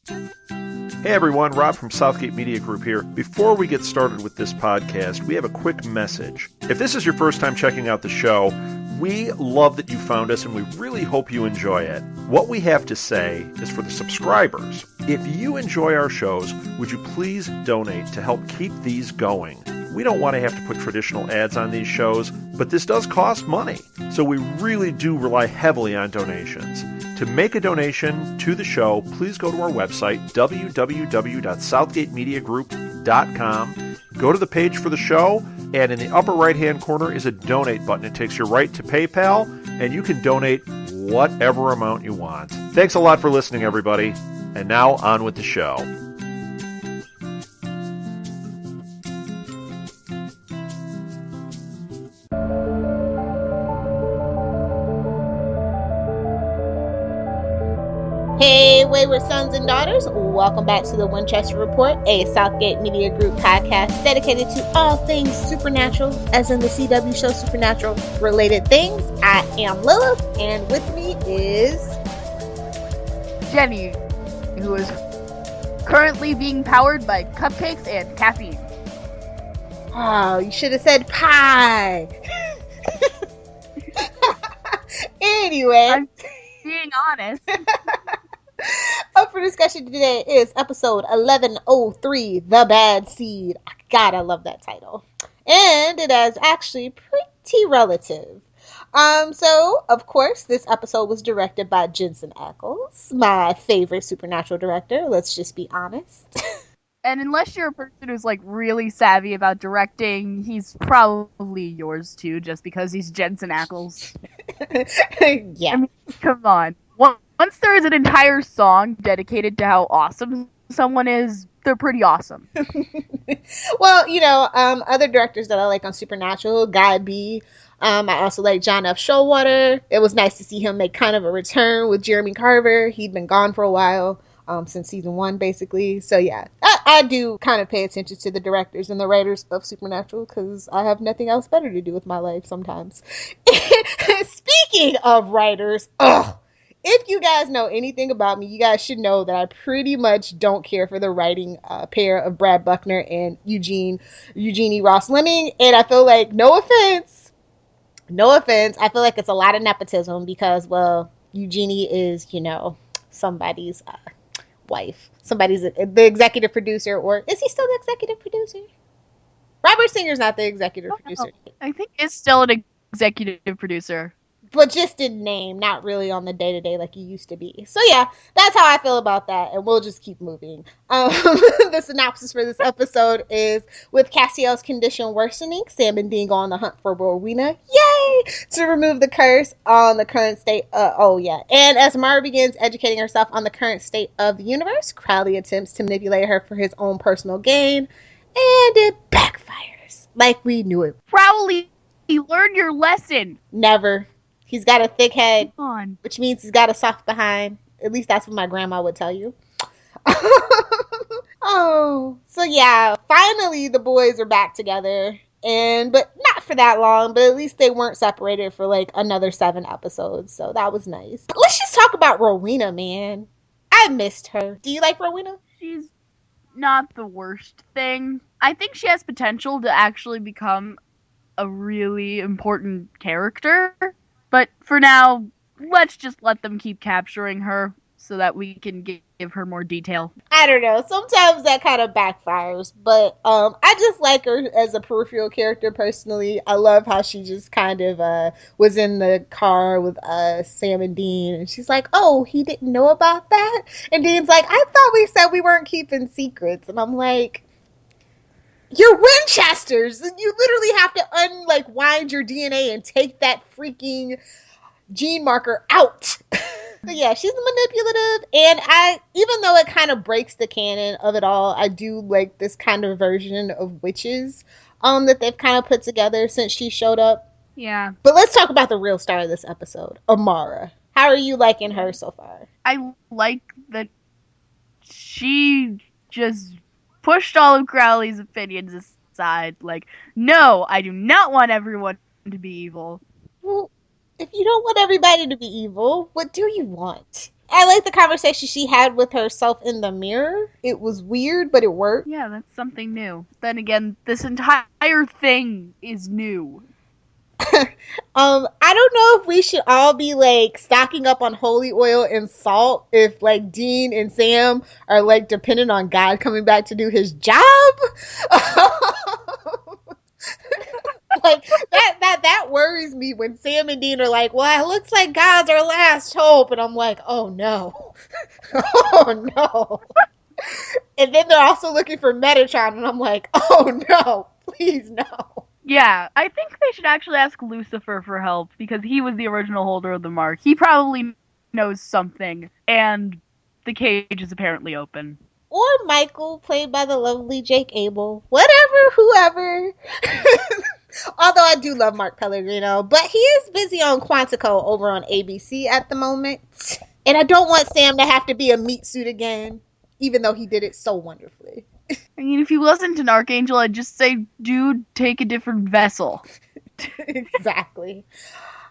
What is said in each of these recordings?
Hey everyone, Rob from Southgate Media Group here. Before we get started with this podcast, we have a quick message. If this is your first time checking out the show, we love that you found us and we really hope you enjoy it. What we have to say is for the subscribers. If you enjoy our shows, would you please donate to help keep these going? We don't want to have to put traditional ads on these shows, but this does cost money. So we really do rely heavily on donations. To make a donation to the show, please go to our website, www.southgatemediagroup.com. Go to the page for the show, and in the upper right-hand corner is a donate button. It takes you right to PayPal, and you can donate whatever amount you want. Thanks a lot for listening, everybody. And now, on with the show. Hey, wayward sons and daughters, welcome back to the Winchester Report, a Southgate Media Group podcast dedicated to all things supernatural, as in the CW show Supernatural related things. I am Lilith, and with me is Jennie, who is currently being powered by cupcakes and caffeine. Oh, you should have said pie. Anyway, I'm being honest. Up for discussion today is episode 1103, The Bad Seed. God, I love that title. And it is actually pretty relative. So, of course, this episode was directed by Jensen Ackles, my favorite supernatural director, let's just be honest. And unless you're a person who's like really savvy about directing, he's probably yours too, just because he's Jensen Ackles. Yeah. I mean, come on. Once there is an entire song dedicated to how awesome someone is, they're pretty awesome. Well, you know, other directors that I like on Supernatural, Guy B. I also like John F. Showalter. It was nice to see him make kind of a return with Jeremy Carver. He'd been gone for a while, since season 1, basically. So yeah, I do kind of pay attention to the directors and the writers of Supernatural because I have nothing else better to do with my life sometimes. Speaking of writers, if you guys know anything about me, you guys should know that I pretty much don't care for the writing pair of Brad Buckner and Eugenie Ross Lemming. And I feel like, no offense, I feel like it's a lot of nepotism because, well, Eugenie is, you know, somebody's wife. Somebody's the executive producer, or is he still the executive producer? Robert Singer's not the executive producer. I think he's still an executive producer. But just in name, not really on the day-to-day like he used to be. So yeah, that's how I feel about that, and we'll just keep moving. The synopsis for this episode is, with Castiel's condition worsening, Sam and Dean go on the hunt for Rowena, yay, to remove the curse on the current state, and as Mara begins educating herself on the current state of the universe, Crowley attempts to manipulate her for his own personal gain, and it backfires, like we knew it. Crowley, you learned your lesson. Never. He's got a thick head, Come on. which means he's got a soft behind. At least that's what my grandma would tell you. Oh, so yeah, finally the boys are back together. But not for that long, but at least they weren't separated for like another 7 episodes. So that was nice. But let's just talk about Rowena, man. I missed her. Do you like Rowena? She's not the worst thing. I think she has potential to actually become a really important character. But for now, let's just let them keep capturing her so that we can give her more detail. I don't know. Sometimes that kind of backfires. But I just like her as a peripheral character personally. I love how she just kind of was in the car with Sam and Dean. And she's like, oh, he didn't know about that? And Dean's like, I thought we said we weren't keeping secrets. And I'm like, you're Winchesters. You literally have to wind your DNA and take that freaking gene marker out. But yeah, she's manipulative, and even though it kind of breaks the canon of it all, I do like this kind of version of witches that they've kind of put together since she showed up. Yeah. But let's talk about the real star of this episode, Amara. How are you liking her so far? I like that she just pushed all of Crowley's opinions aside. Like, no, I do not want everyone to be evil. Well, if you don't want everybody to be evil, what do you want? I like the conversation she had with herself in the mirror. It was weird, but it worked. Yeah, that's something new. Then again, this entire thing is new. I don't know if we should all be like stocking up on holy oil and salt if like Dean and Sam are like dependent on God coming back to do his job. Like that worries me when Sam and Dean are like, well, it looks like God's our last hope, and I'm like, oh no. Oh no. And then they're also looking for Metatron, and I'm like, oh no, please no. Yeah, I think they should actually ask Lucifer for help, because he was the original holder of the mark. He probably knows something, and the cage is apparently open. Or Michael, played by the lovely Jake Abel. Whatever, whoever. Although I do love Mark Pellegrino, but he is busy on Quantico over on ABC at the moment. And I don't want Sam to have to be a meat suit again, even though he did it so wonderfully. I mean, if he wasn't an archangel, I'd just say, dude, take a different vessel. Exactly.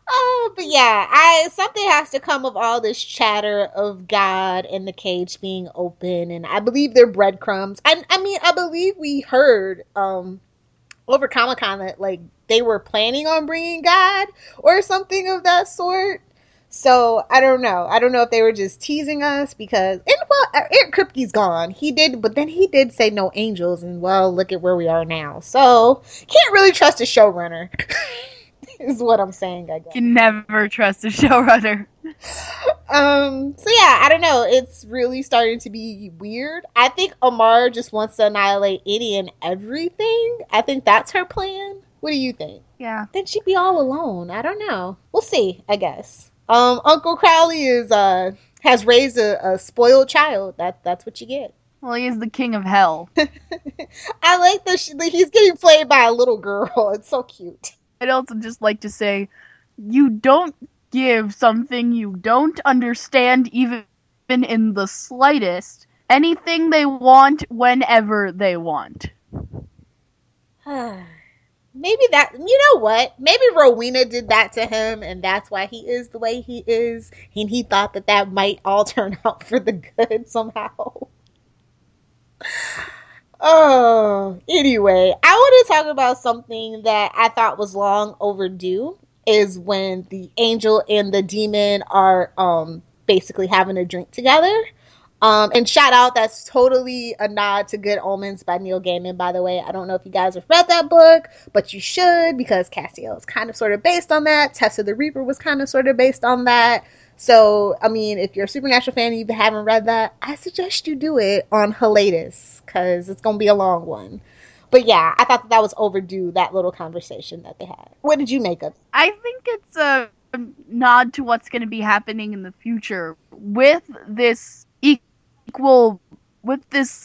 Oh, but yeah, something has to come of all this chatter of God and the cage being open, and I believe they're breadcrumbs. I believe we heard over Comic-Con that like they were planning on bringing God or something of that sort. So I don't know. I don't know if they were just teasing us because, and well, Eric Kripke's gone. But then he did say no angels, and well, look at where we are now. So can't really trust a showrunner. Is what I'm saying, I guess. You can never trust a showrunner. So yeah, I don't know. It's really starting to be weird. I think Amara just wants to annihilate any and everything. I think that's her plan. What do you think? Yeah. Then she'd be all alone. I don't know. We'll see, I guess. Uncle Crowley has raised a spoiled child. That's what you get. Well, he is the king of hell. I like that he's getting played by a little girl. It's so cute. I'd also just like to say, you don't give something you don't understand even in the slightest anything they want whenever they want. Maybe that, you know what? Maybe Rowena did that to him, and that's why he is the way he is. And he thought that might all turn out for the good somehow. Oh, anyway, I want to talk about something that I thought was long overdue. Is when the angel and the demon are basically having a drink together. And shout out, that's totally a nod to Good Omens by Neil Gaiman, by the way. I don't know if you guys have read that book, but you should, because Castiel is kind of sort of based on that. Tessa the Reaper was kind of sort of based on that. So, I mean, if you're a Supernatural fan and you haven't read that, I suggest you do it on hiatus, because it's going to be a long one. But yeah, I thought that was overdue, that little conversation that they had. What did you make of it? I think it's a nod to what's going to be happening in the future with this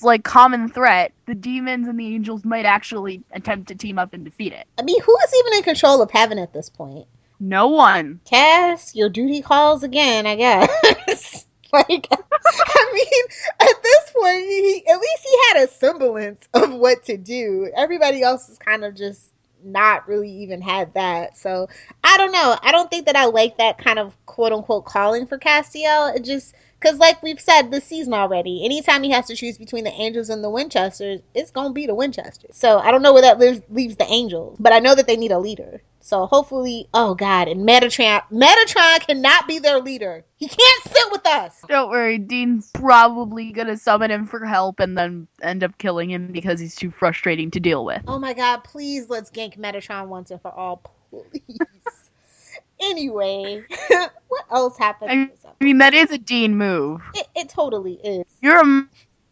like common threat. The demons and the angels might actually attempt to team up and defeat it. I mean, who is even in control of heaven at this point? No one. Cass, your duty calls again, I guess. Like, I mean, at this point, at least he had a semblance of what to do. Everybody else is kind of just not really even had that. So, I don't know. I don't think that I like that kind of quote-unquote calling for Castiel. It just, because like we've said this season already, anytime he has to choose between the Angels and the Winchesters, it's going to be the Winchesters. So, I don't know where that leaves the Angels, but I know that they need a leader. So hopefully, oh God, and Metatron cannot be their leader. He can't sit with us. Don't worry, Dean's probably gonna summon him for help and then end up killing him because he's too frustrating to deal with. Oh my God, please let's gank Metatron once and for all, please. Anyway, what else happened? I mean, that is a Dean move. It totally is. You're a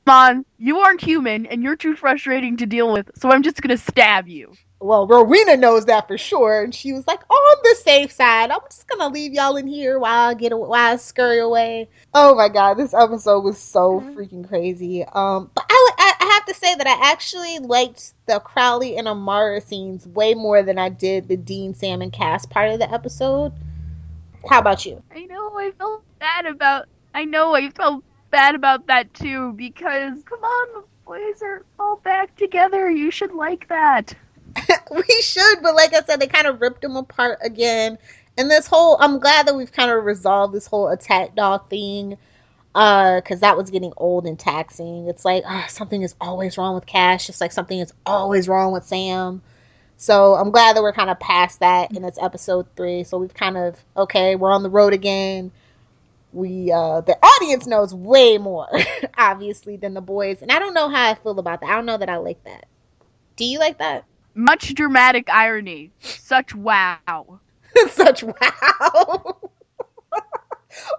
man, you aren't human, and you're too frustrating to deal with, so I'm just gonna stab you. Well, Rowena knows that for sure, and she was like, on the safe side, I'm just gonna leave y'all in here while I scurry away. Oh my God, this episode was so freaking crazy. But I have to say that I actually liked the Crowley and Amara scenes way more than I did the Dean, Sam, and Cass part of the episode. How about you? I felt bad about that too, because come on, the boys are all back together. You should like that. We should, but like I said, they kind of ripped them apart again. And I'm glad that we've kind of resolved this whole attack dog thing, because that was getting old and taxing. It's like, something is always wrong with Cash, just like something is always wrong with Sam. So I'm glad that we're kind of past that, and it's episode 3. So we've kind of, okay, we're on the road again. The audience knows way more, obviously, than the boys. And I don't know how I feel about that. I don't know that I like that. Do you like that? Much dramatic irony. Such wow. Such wow.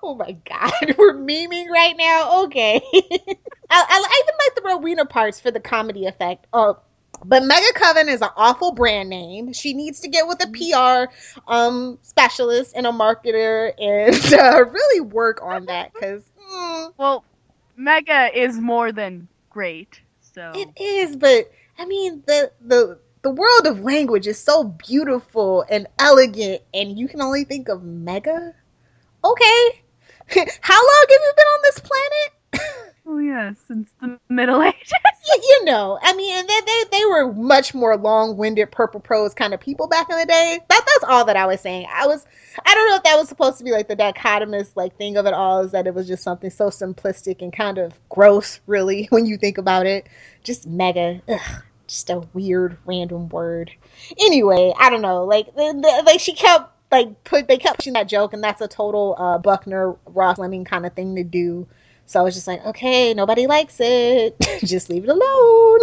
Oh my god, we're memeing right now? Okay. I even like the Rowena parts for the comedy effect. But Mega Coven is an awful brand name. She needs to get with a PR specialist and a marketer and really work on that. Because well, Mega is more than great. So it is, but I mean the world of language is so beautiful and elegant, and you can only think of Mega. Okay, how long have you been on this planet? Oh yeah, since the Middle Ages. You know, I mean, they were much more long-winded purple prose kind of people back in the day. That's all that I was saying. I don't know if that was supposed to be like the dichotomous like thing of it all, is that it was just something so simplistic and kind of gross, really, when you think about it. Just Mega, just a weird random word. Anyway, I don't know, like she kept they kept pushing that joke, and that's a total Buckner Ross Lemming kind of thing to do. So I was just like, okay, nobody likes it. Just leave it alone.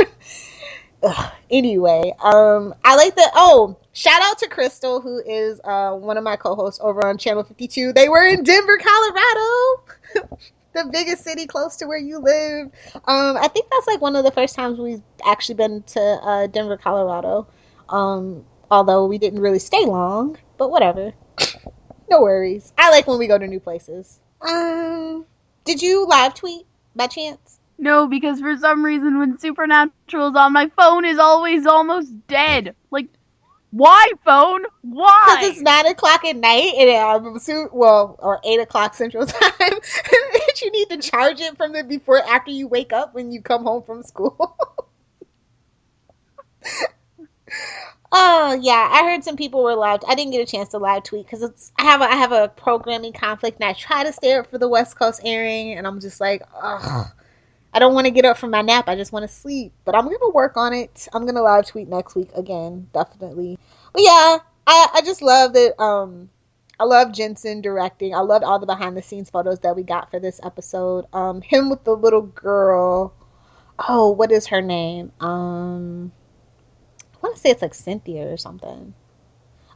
Anyway, I like that. Oh, shout out to Crystal, who is one of my co-hosts over on Channel 52. They were in Denver, Colorado. The biggest city close to where you live. I think that's like one of the first times we've actually been to Denver, Colorado. Although we didn't really stay long, but whatever. No worries. I like when we go to new places. Did you live tweet by chance? No, because for some reason when Supernatural's on, my phone is always almost dead. Like, why, phone? Why? Because it's 9 o'clock at night, and or 8 o'clock Central Time. And you need to charge it from after you wake up when you come home from school. Oh yeah, I heard some people were live. I didn't get a chance to live tweet because I have a programming conflict, and I try to stay up for the West Coast airing, and I'm just like, ugh, I don't want to get up from my nap. I just want to sleep. But I'm gonna work on it. I'm gonna live tweet next week again, definitely. But yeah, I just love that. I love Jensen directing. I loved all the behind the scenes photos that we got for this episode. Him with the little girl. Oh, what is her name? I want to say it's like Cynthia or something.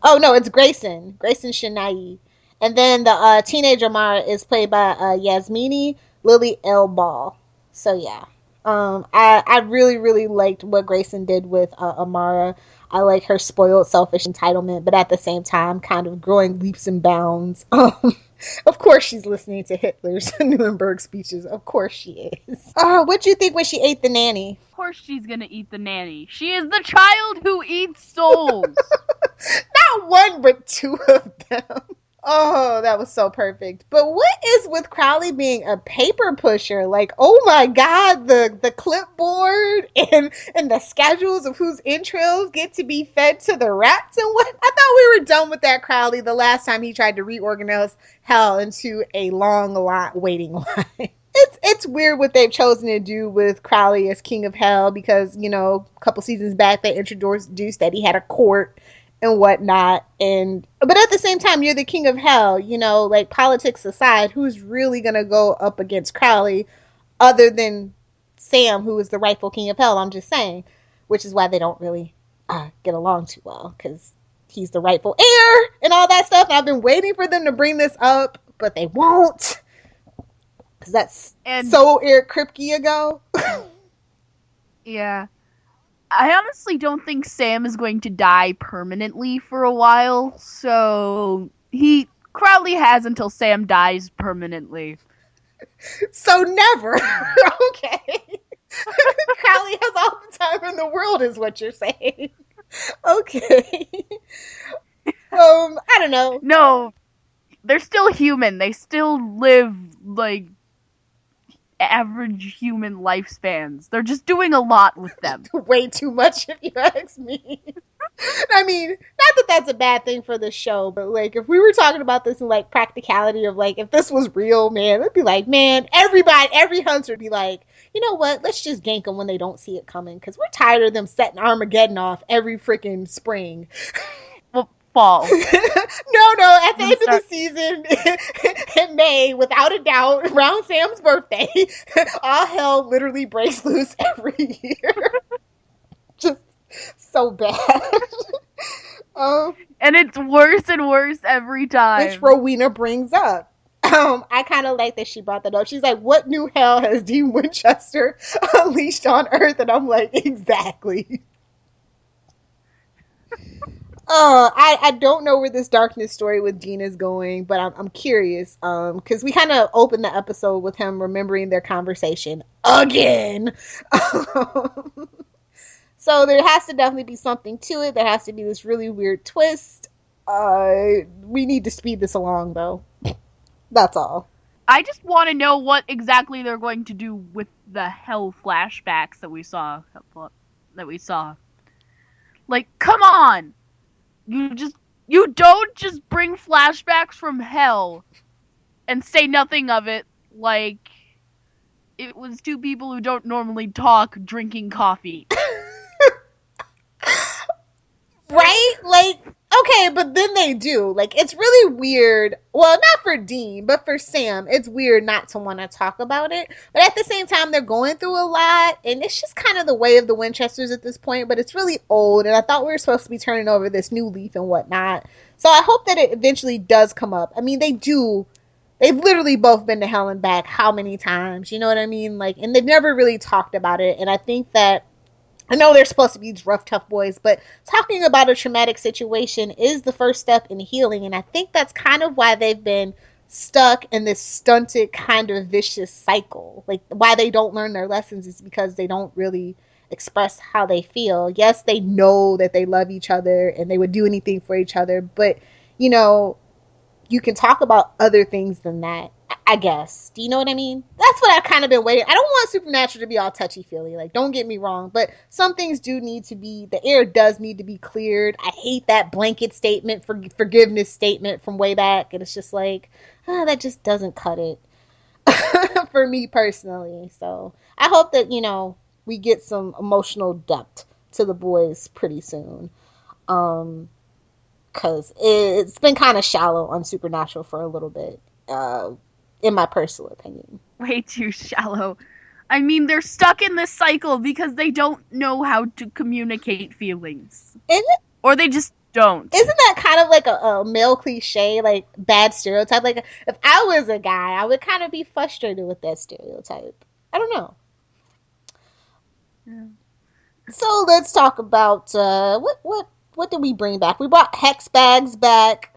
Oh no, it's Grayson Shinai. And then the teenage Amara is played by Yasmini Lily L. Ball. So yeah, I really, really liked what Grayson did with Amara. I like her spoiled, selfish entitlement, but at the same time, kind of growing leaps and bounds. Of course she's listening to Hitler's Nuremberg speeches. Of course she is. What'd you think when she ate the nanny? Of course she's gonna eat the nanny. She is the child who eats souls. Not one, but 2 of them. Oh, that was so perfect. But what is with Crowley being a paper pusher? Like, oh my god, the clipboard and the schedules of whose entrails get to be fed to the rats and what? I thought we were done with that Crowley the last time he tried to reorganize hell into a long waiting line. It's weird what they've chosen to do with Crowley as King of Hell, because, you know, a couple seasons back they introduced that he had a court and whatnot, but at the same time, you're the King of Hell, you know, like, politics aside, who's really gonna go up against Crowley other than Sam, who is the rightful King of Hell? I'm just saying, which is why they don't really get along too well, because he's the rightful heir and all that stuff, and I've been waiting for them to bring this up, but they won't, because that's so Eric Kripke ago. Yeah. I honestly don't think Sam is going to die permanently for a while, so Crowley has until Sam dies permanently. So never. Okay. Crowley has all the time in the world is what you're saying. Okay. I don't know. No, they're still human. They still live, like, average human lifespans. They're just doing a lot with them. Way too much, if you ask me. I mean, not that that's a bad thing for the show, but like if we were talking about this in like practicality of like if this was real, man, it'd be like, man, every hunter would be like, you know what? Let's just gank them when they don't see it coming because we're tired of them setting Armageddon off every freaking spring. Well, fall. No. At the end of the season in May, without a doubt, around Sam's birthday, all hell literally breaks loose every year. Just so bad. And it's worse and worse every time. Which Rowena brings up. I kind of like that she brought that up. She's like, what new hell has Dean Winchester unleashed on Earth? And I'm like, exactly. I don't know where this darkness story with Dean is going, but I'm curious. Because we kind of opened the episode with him remembering their conversation again. So there has to definitely be something to it. There has to be this really weird twist. We need to speed this along, though. That's all. I just want to know what exactly they're going to do with the hell flashbacks that we saw. Like, come on! You don't just bring flashbacks from hell and say nothing of it like it was two people who don't normally talk drinking coffee. Right? Like, okay, but then they do. Like, it's really weird. Well, not for Dean, but for Sam, it's weird not to want to talk about it. But at the same time, they're going through a lot, and it's just kind of the way of the Winchesters at this point, but it's really old, and I thought we were supposed to be turning over this new leaf and whatnot. So I hope that it eventually does come up. I mean, they've literally both been to hell and back how many times? You know what I mean? Like, and they've never really talked about it, and I think that I know they're supposed to be these rough, tough boys, but talking about a traumatic situation is the first step in healing. And I think that's kind of why they've been stuck in this stunted kind of vicious cycle. Like, why they don't learn their lessons is because they don't really express how they feel. Yes, they know that they love each other and they would do anything for each other, but, you know, you can talk about other things than that, I guess. Do you know what I mean? That's what I've kind of been waiting. I don't want Supernatural to be all touchy-feely. Like, don't get me wrong. But some things do need to be, the air does need to be cleared. I hate that blanket statement, forgiveness statement from way back. And it's just like, that just doesn't cut it for me personally. So I hope that, you know, we get some emotional depth to the boys pretty soon. Because it's been kind of shallow on Supernatural for a little bit. In my personal opinion. Way too shallow. I mean, they're stuck in this cycle because they don't know how to communicate feelings. Or they just don't. Isn't that kind of like a male cliche, like bad stereotype? Like, if I was a guy, I would kind of be frustrated with that stereotype. I don't know. Yeah. So let's talk about what did we bring back? We brought hex bags back.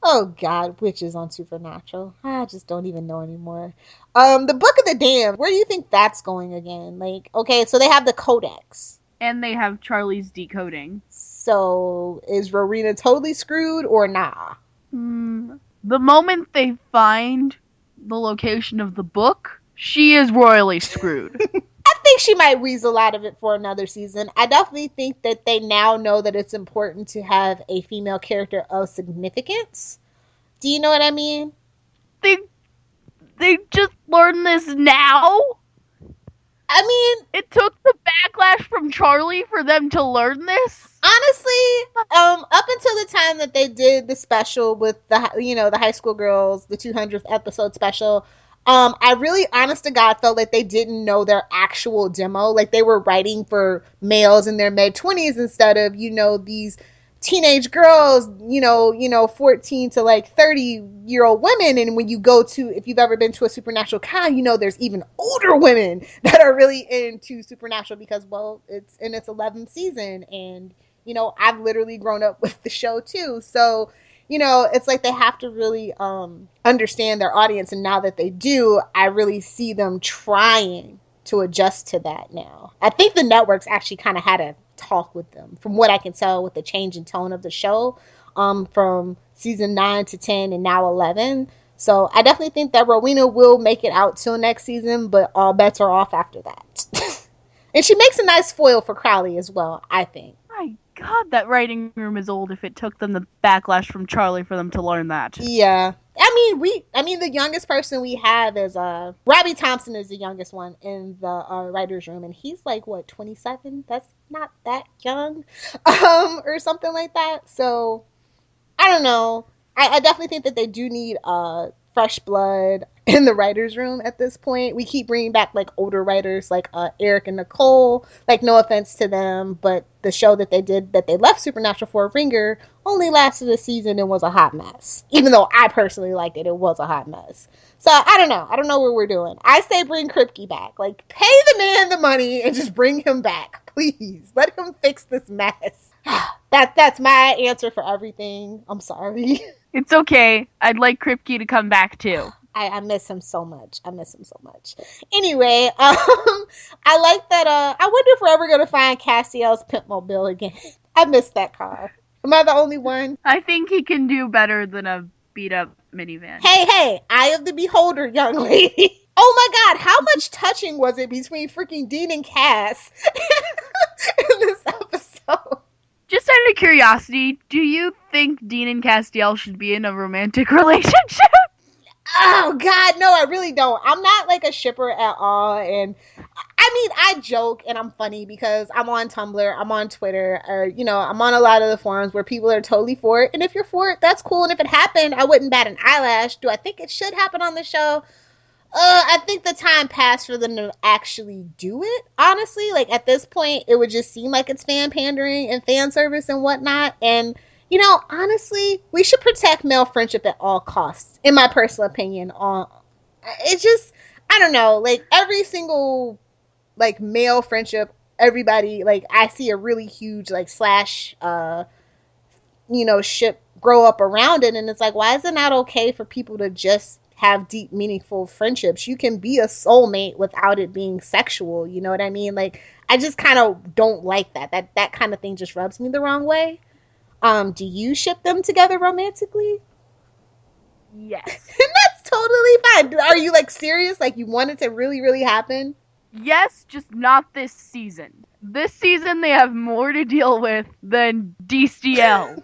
Oh God, witches on Supernatural. I just don't even know anymore. The Book of the Damned, where do you think that's going again? Like, okay, so they have the Codex. And they have Charlie's decoding. So, is Rowena totally screwed or nah? The moment they find the location of the book, she is royally screwed. I think she might weasel out of it for another season. I definitely think that they now know that it's important to have a female character of significance. Do you know what I mean? They just learned this now? I mean, it took the backlash from Charlie for them to learn this? Honestly, up until the time that they did the special with the high school girls, the 200th episode special, I really, honest to God, felt like they didn't know their actual demo. Like, they were writing for males in their mid-20s instead of, these teenage girls, 14 to, 30-year-old women. And when you go to, if you've ever been to a Supernatural con, there's even older women that are really into Supernatural because, well, it's in its 11th season. And, I've literally grown up with the show, too. So, it's like they have to really understand their audience. And now that they do, I really see them trying to adjust to that now. I think the networks actually kind of had a talk with them, from what I can tell with the change in tone of the show from season 9 to 10 and now 11. So I definitely think that Rowena will make it out till next season, but all bets are off after that. And she makes a nice foil for Crowley as well, I think. I God, that writing room is old if it took them the backlash from Charlie for them to learn that. Yeah. The youngest person we have is Robbie Thompson is the youngest one in the writer's room, and he's like, what, 27? That's not that young. Or something like that. So I don't know. I definitely think that they do need fresh blood in the writers' room at this point. We keep bringing back like older writers like Eric and Nicole. Like, no offense to them, but the show that they left Supernatural for a ringer only lasted a season and was a hot mess. Even though I personally liked it, it was a hot mess. So I don't know. I don't know what we're doing. I say bring Kripke back. Like, pay the man the money and just bring him back, please. Let him fix this mess. That's my answer for everything. I'm sorry. It's okay. I'd like Kripke to come back too. I miss him so much. Anyway, I like that. I wonder if we're ever going to find Castiel's Pimpmobile again. I miss that car. Am I the only one? I think he can do better than a beat-up minivan. Hey, eye of the beholder, young lady. Oh my God, how much touching was it between freaking Dean and Cass in this episode? Just out of curiosity, do you think Dean and Castiel should be in a romantic relationship? Oh God, no, I really don't. I'm not like a shipper at all, and I joke and I'm funny because I'm on Tumblr, I'm on Twitter, or I'm on a lot of the forums where people are totally for it. And if you're for it, that's cool. And if it happened, I wouldn't bat an eyelash. Do I think it should happen on the show? I think the time passed for them to actually do it. Honestly, like at this point, it would just seem like it's fan pandering and fan service and whatnot. And honestly, we should protect male friendship at all costs, in my personal opinion. It's just, I don't know, like every single like male friendship, everybody, like I see a really huge like slash ship grow up around it, and it's like, why is it not okay for people to just have deep, meaningful friendships? You can be a soulmate without it being sexual. You know what I mean? Like, I just kind of don't like that. That kind of thing just rubs me the wrong way. Do you ship them together romantically? Yes. And that's totally fine. Are you like serious? Like you want it to really, really happen? Yes, just not this season. This season they have more to deal with than Destiel.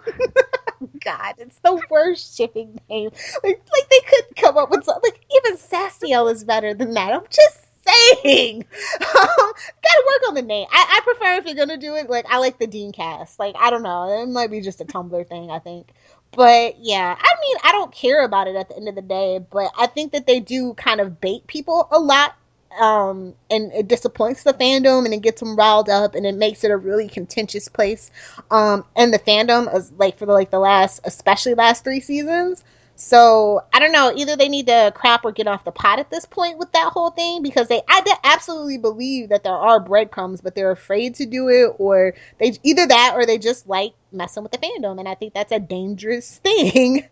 God, it's the worst shipping name. Like they could come up with something. Like even Sastiel is better than that. I'm just saying. Gotta work on the name. I prefer, if you're gonna do it, like I like the Dean cast. Like I don't know, it might be just a Tumblr thing, I think. But yeah, I don't care about it at the end of the day. But I think that they do kind of bait people a lot. And it disappoints the fandom and it gets them riled up and it makes it a really contentious place. And the fandom is like for the last 3 seasons. So I don't know, either they need to crap or get off the pot at this point with that whole thing, because I absolutely believe that there are breadcrumbs, but they're afraid to do it, or they either that or they just like messing with the fandom. And I think that's a dangerous thing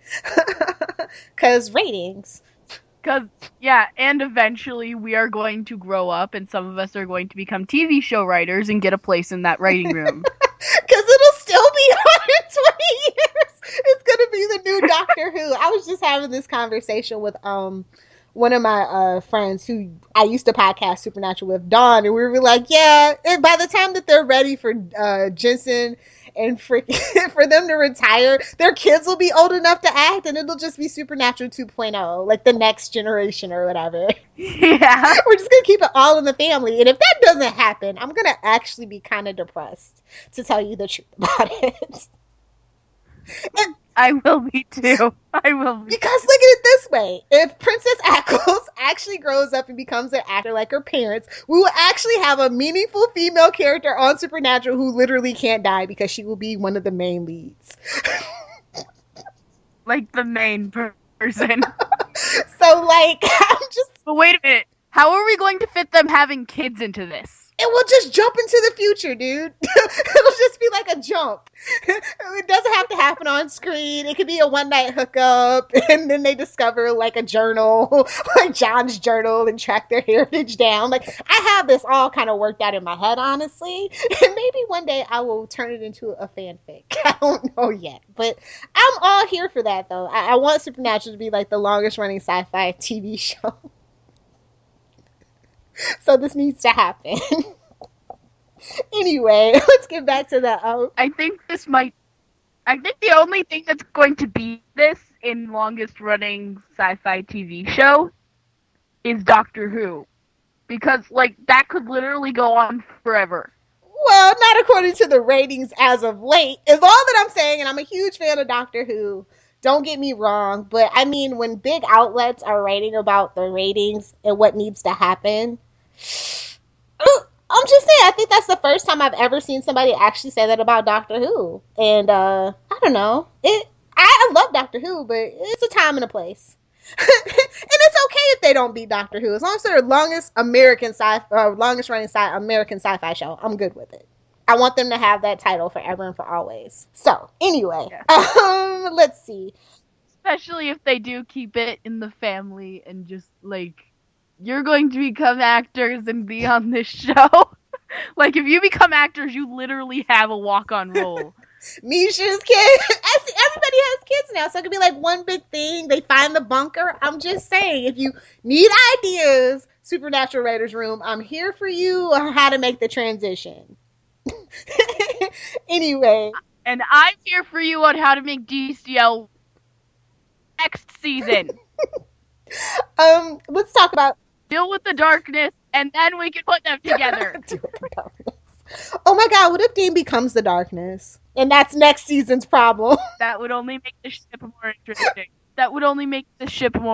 because ratings. And eventually we are going to grow up and some of us are going to become TV show writers and get a place in that writing room. Because it'll still be on in 20 years. It's going to be the new Doctor Who. I was just having this conversation with one of my friends who I used to podcast Supernatural with, Dawn, and we were like, yeah, and by the time that they're ready for Jensen and for them to retire, their kids will be old enough to act, and it'll just be Supernatural 2.0, like the next generation or whatever. Yeah. We're just going to keep it all in the family. And if that doesn't happen, I'm going to actually be kind of depressed, to tell you the truth about it. And I will be too. I will be. Because look at it this way. If Princess Ackles actually grows up and becomes an actor like her parents, we will actually have a meaningful female character on Supernatural who literally can't die because she will be one of the main leads. Like the main person. So like, I'm just... But wait a minute. How are we going to fit them having kids into this? It will just jump into the future, dude. It'll just be like a jump. It doesn't have to happen on screen. It could be a one-night hookup, and then they discover like a journal, like John's journal, and track their heritage down. Like, I have this all kind of worked out in my head, honestly. And maybe one day I will turn it into a fanfic. I don't know yet. But I'm all here for that, though. I want Supernatural to be like the longest-running sci-fi TV show. So this needs to happen. Anyway, let's get back to the. I think the only thing that's going to beat this in longest running sci-fi TV show is Doctor Who. Because, like, that could literally go on forever. Well, not according to the ratings as of late, is all that I'm saying, and I'm a huge fan of Doctor Who. Don't get me wrong, but I mean, when big outlets are writing about the ratings and what needs to happen, I'm just saying, I think that's the first time I've ever seen somebody actually say that about Doctor Who. And, I don't know. I love Doctor Who, but it's a time and a place. And it's okay if they don't beat Doctor Who. As long as they're the longest running American sci-fi show, I'm good with it. I want them to have that title forever and for always. So, anyway, let's see. Especially if they do keep it in the family and just, like, you're going to become actors and be on this show. Like, if you become actors, you literally have a walk-on role. Misha's kid. Everybody has kids now, so it could be like one big thing. They find the bunker. I'm just saying, if you need ideas, Supernatural Writers Room, I'm here for you on how to make the transition. Anyway. And I'm here for you on how to make Destiel next season. Let's talk about Deal with the darkness, and then we can put them together. Deal with the darkness. Oh my god, what if Dean becomes the darkness? And that's next season's problem. That would only make the ship more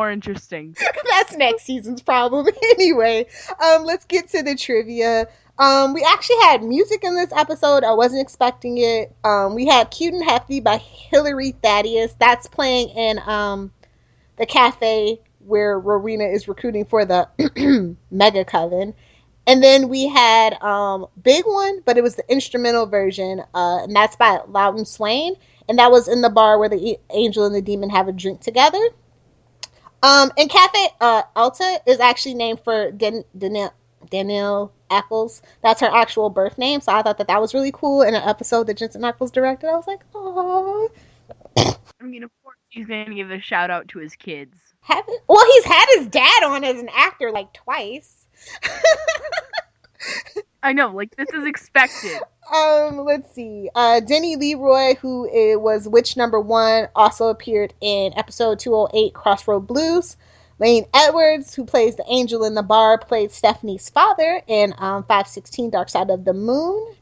interesting. That's next season's problem. Anyway, let's get to the trivia. We actually had music in this episode. I wasn't expecting it. We had Cute and Hefty by Hilary Thaddeus. That's playing in the cafe where Rowena is recruiting for the Mega Coven. And then we had Big One, but it was the instrumental version, and that's by Loudon Swain. And that was in the bar where the angel and the demon have a drink together. And Cafe Alta is actually named for Danielle Ackles. That's her actual birth name, so I thought that was really cool in an episode that Jensen Ackles directed. I was like, oh. I mean, of course he's going to give a shout out to his kids. Well, he's had his dad on as an actor like twice. I know, like, this is expected. Let's see. Denny Leroy, who was Witch number 1, also appeared in episode 208, Crossroad Blues. Lane Edwards, who plays the angel in the bar, played Stephanie's father in 516, Dark Side of the Moon.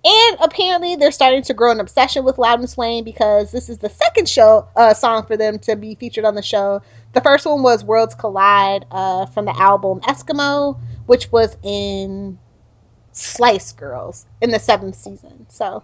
And apparently they're starting to grow an obsession with Loudon Swain because this is the second song for them to be featured on the show. The first one was Worlds Collide from the album Eskimo, which was in Slice Girls in the 7th season. So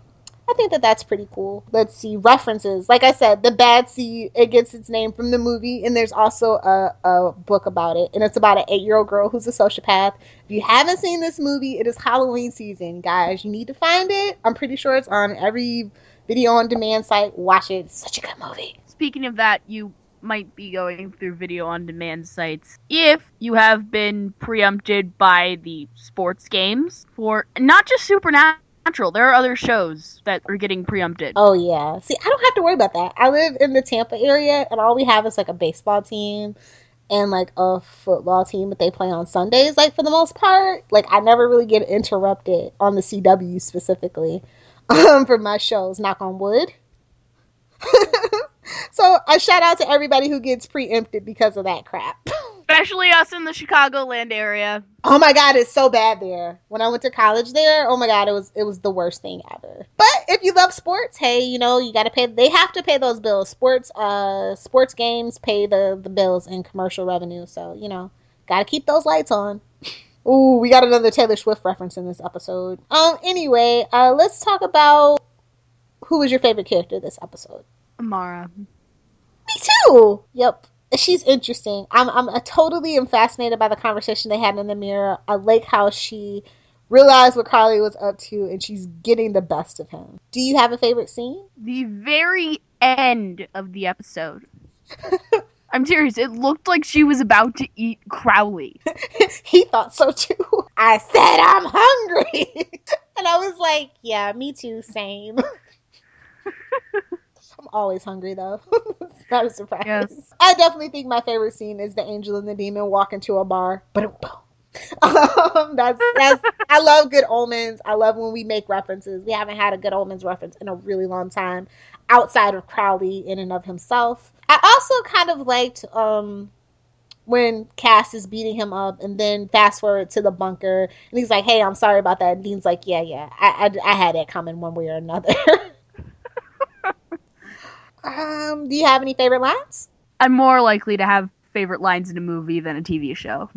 I think that that's pretty cool. Let's see, references. Like I said, The Bad Seed, it gets its name from the movie, and there's also a book about it, and it's about an 8-year-old girl who's a sociopath. If you haven't seen this movie, it is Halloween season, guys. You need to find it. I'm pretty sure it's on every video on demand site. Watch it. It's such a good movie. Speaking of that, you might be going through video on demand sites if you have been preempted by the sports games for not just Supernatural. There are other shows that are getting preempted. Oh yeah. See, I don't have to worry about that. I live in the Tampa area, and all we have is like a baseball team and like a football team that they play on Sundays, like for the most part. Like I never really get interrupted on the CW specifically for my shows, knock on wood. So a shout out to everybody who gets preempted because of that crap. Especially us in the Chicagoland area. Oh my god, it's so bad there. When I went to college there, oh my god, it was the worst thing ever. But if you love sports, hey, you know, you gotta pay, they have to pay those bills. Sports games pay the bills in commercial revenue, so, you know, gotta keep those lights on. Ooh, we got another Taylor Swift reference in this episode. Anyway, let's talk about who was your favorite character this episode. Amara. Me too! Yep. She's interesting. I'm totally fascinated by the conversation they had in the mirror. I like how she realized what Carly was up to, and she's getting the best of him. Do you have a favorite scene? The very end of the episode. I'm serious. It looked like she was about to eat Crowley. He thought so too. I said I'm hungry. And I was like, yeah, me too, same. I'm always hungry, though. It's not a surprise. Yes. I definitely think my favorite scene is the angel and the demon walk into a bar. But That's I love Good Omens. I love when we make references. We haven't had a Good Omens reference in a really long time outside of Crowley in and of himself. I also kind of liked when Cass is beating him up, and then fast forward to the bunker, and he's like, "Hey, I'm sorry about that." And Dean's like, "Yeah, I had it coming one way or another." Do you have any favorite lines? I'm more likely to have favorite lines in a movie than a TV show.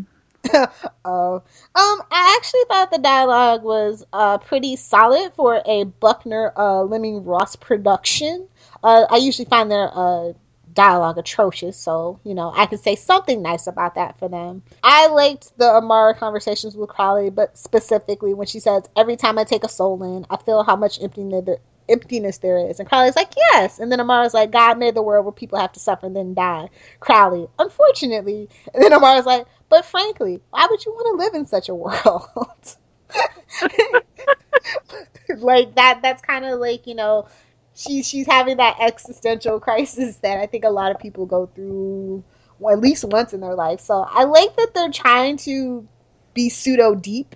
Oh, I actually thought the dialogue was pretty solid for a Buckner Lemming Ross production. I usually find their dialogue atrocious, so I can say something nice about that for them. I liked the Amara conversations with Crowley, but specifically when she says, "Every time I take a soul in, I feel how much emptiness there is." And Crowley's like, "Yes." And then Amara's like, "God made the world where people have to suffer and then die." Crowley, "Unfortunately." And then Amara's like, "But frankly, why would you want to live in such a world?" Like that's kind of like, she's having that existential crisis that I think a lot of people go through at least once in their life. So I like that they're trying to be pseudo deep,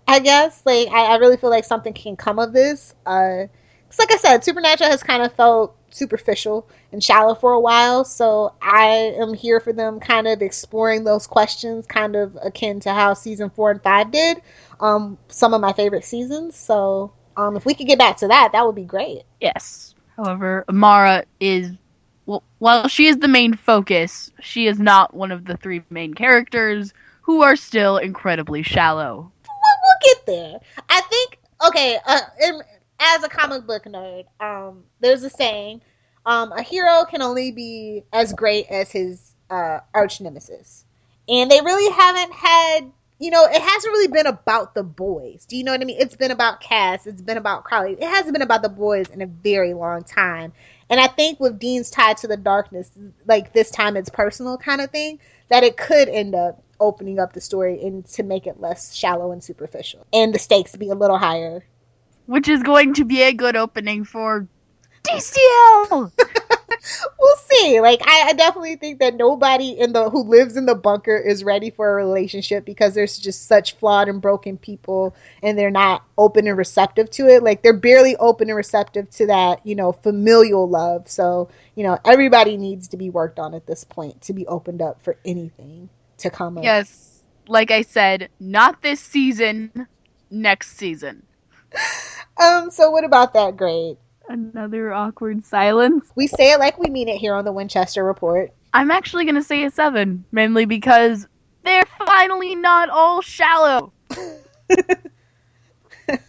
I guess. Like I really feel like something can come of this. It's like I said, Supernatural has kind of felt superficial and shallow for a while, so I am here for them kind of exploring those questions, kind of akin to how season 4 and 5 did. Some of my favorite seasons. So if we could get back to that would be great. Yes. However, Amara is, while she is the main focus, she is not one of the 3 main characters who are still incredibly shallow. We'll get there. I think, okay, as a comic book nerd, there's a saying, a hero can only be as great as his arch nemesis. And they really haven't had, it hasn't really been about the boys. Do you know what I mean? It's been about Cass. It's been about Crowley. It hasn't been about the boys in a very long time. And I think with Dean's tied to the darkness, like this time it's personal kind of thing, that it could end up opening up the story and to make it less shallow and superficial. And the stakes be a little higher. Which is going to be a good opening for Destiel! We'll see. Like, I definitely think that nobody who lives in the bunker is ready for a relationship because there's just such flawed and broken people and they're not open and receptive to it. Like, they're barely open and receptive to that, familial love. So, everybody needs to be worked on at this point to be opened up for anything to come up. Yes. Like I said, not this season, next season. So what about that grade? Another awkward silence. We say it like we mean it here on the Winchester Report. I'm actually going to say a 7, mainly because they're finally not all shallow.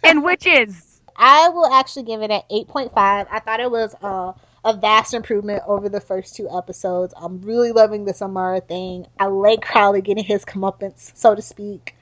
And which is? I will actually give it an 8.5. I thought it was a vast improvement over the first 2 episodes. I'm really loving this Amara thing. I like Crowley getting his comeuppance, so to speak.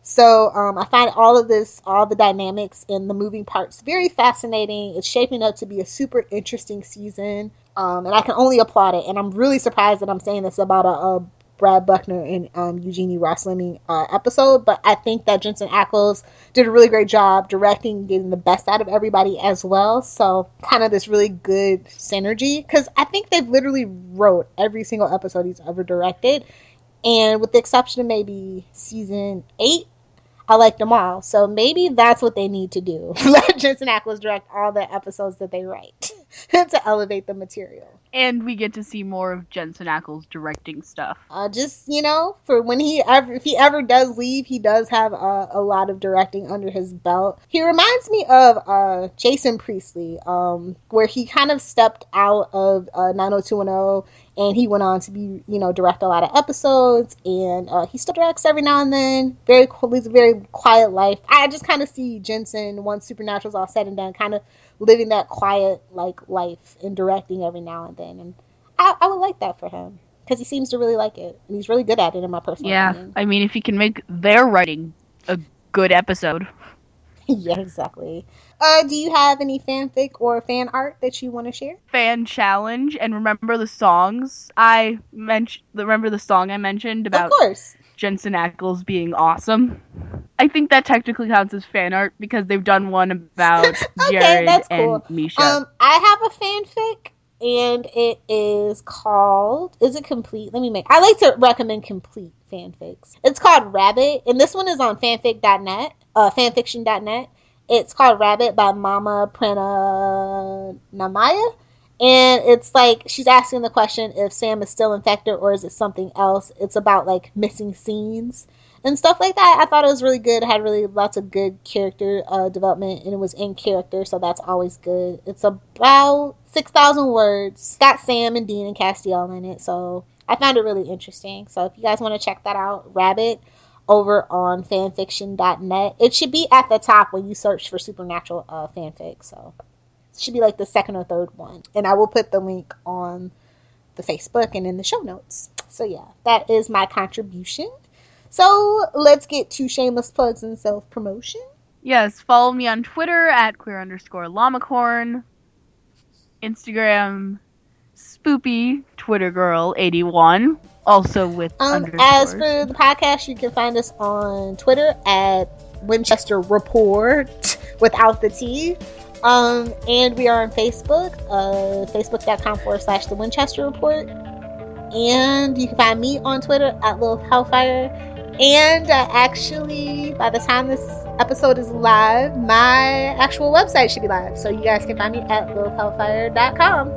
So I find all the dynamics in the moving parts very fascinating. It's shaping up to be a super interesting season, and I can only applaud it. And I'm really surprised that I'm saying this about a Brad Buckner and Eugenie Ross Lemming episode, but I think that Jensen Ackles did a really great job directing, getting the best out of everybody as well. So kind of this really good synergy, because I think they've literally wrote every single episode he's ever directed, and with the exception of maybe season 8, I liked them all. So maybe that's what they need to do. Let Jensen Ackles direct all the episodes that they write to elevate the material. And we get to see more of Jensen Ackles directing stuff. Just, for when if he ever does leave, he does have a lot of directing under his belt. He reminds me of Jason Priestley, where he kind of stepped out of 90210 and he went on to be, direct a lot of episodes, and he still directs every now and then. Very cool. Leads a very quiet life. I just kind of see Jensen, once Supernatural's all said and done, kind of living that quiet life and directing every now and then. And I would like that for him, because he seems to really like it, and he's really good at it, in my personal opinion. I mean, if he can make their writing a good episode. Yeah, exactly. Do you have any fanfic or fan art that you want to share? Fan challenge, and remember the songs I mentioned. Remember the song I mentioned about, of course, Jensen Ackles being awesome? I think that technically counts as fan art because they've done one about okay, Jared that's and cool. Misha. I have a fanfic, and it is called, is it complete? I like to recommend complete fanfics. It's called Rabbit, and this one is on fanfiction.net. It's called Rabbit by Mama Pranamaya. And it's like, she's asking the question if Sam is still infected or is it something else. It's about like missing scenes and stuff like that. I thought it was really good. It had really lots of good character development, and it was in character, so that's always good. It's about 6,000 words. It's got Sam and Dean and Destiel in it, so I found it really interesting. So if you guys want to check that out, Rabbit, over on fanfiction.net. It should be at the top when you search for supernatural fanfic, so it should be like the second or third one. And I will put the link on the Facebook and in the show notes. So yeah, that is my contribution. So let's get to shameless plugs and self-promotion. Yes, follow me on Twitter at queer_llamacorn. Instagram, spoopy Twitter girl 81. Also with underscores. As for the podcast, you can find us on Twitter at Winchester Report without the T. And we are on Facebook, facebook.com/The Winchester Report. And you can find me on Twitter at Lilith Hellfire. And actually, by the time this episode is live, my actual website should be live. So you guys can find me at lilithhellfire.com.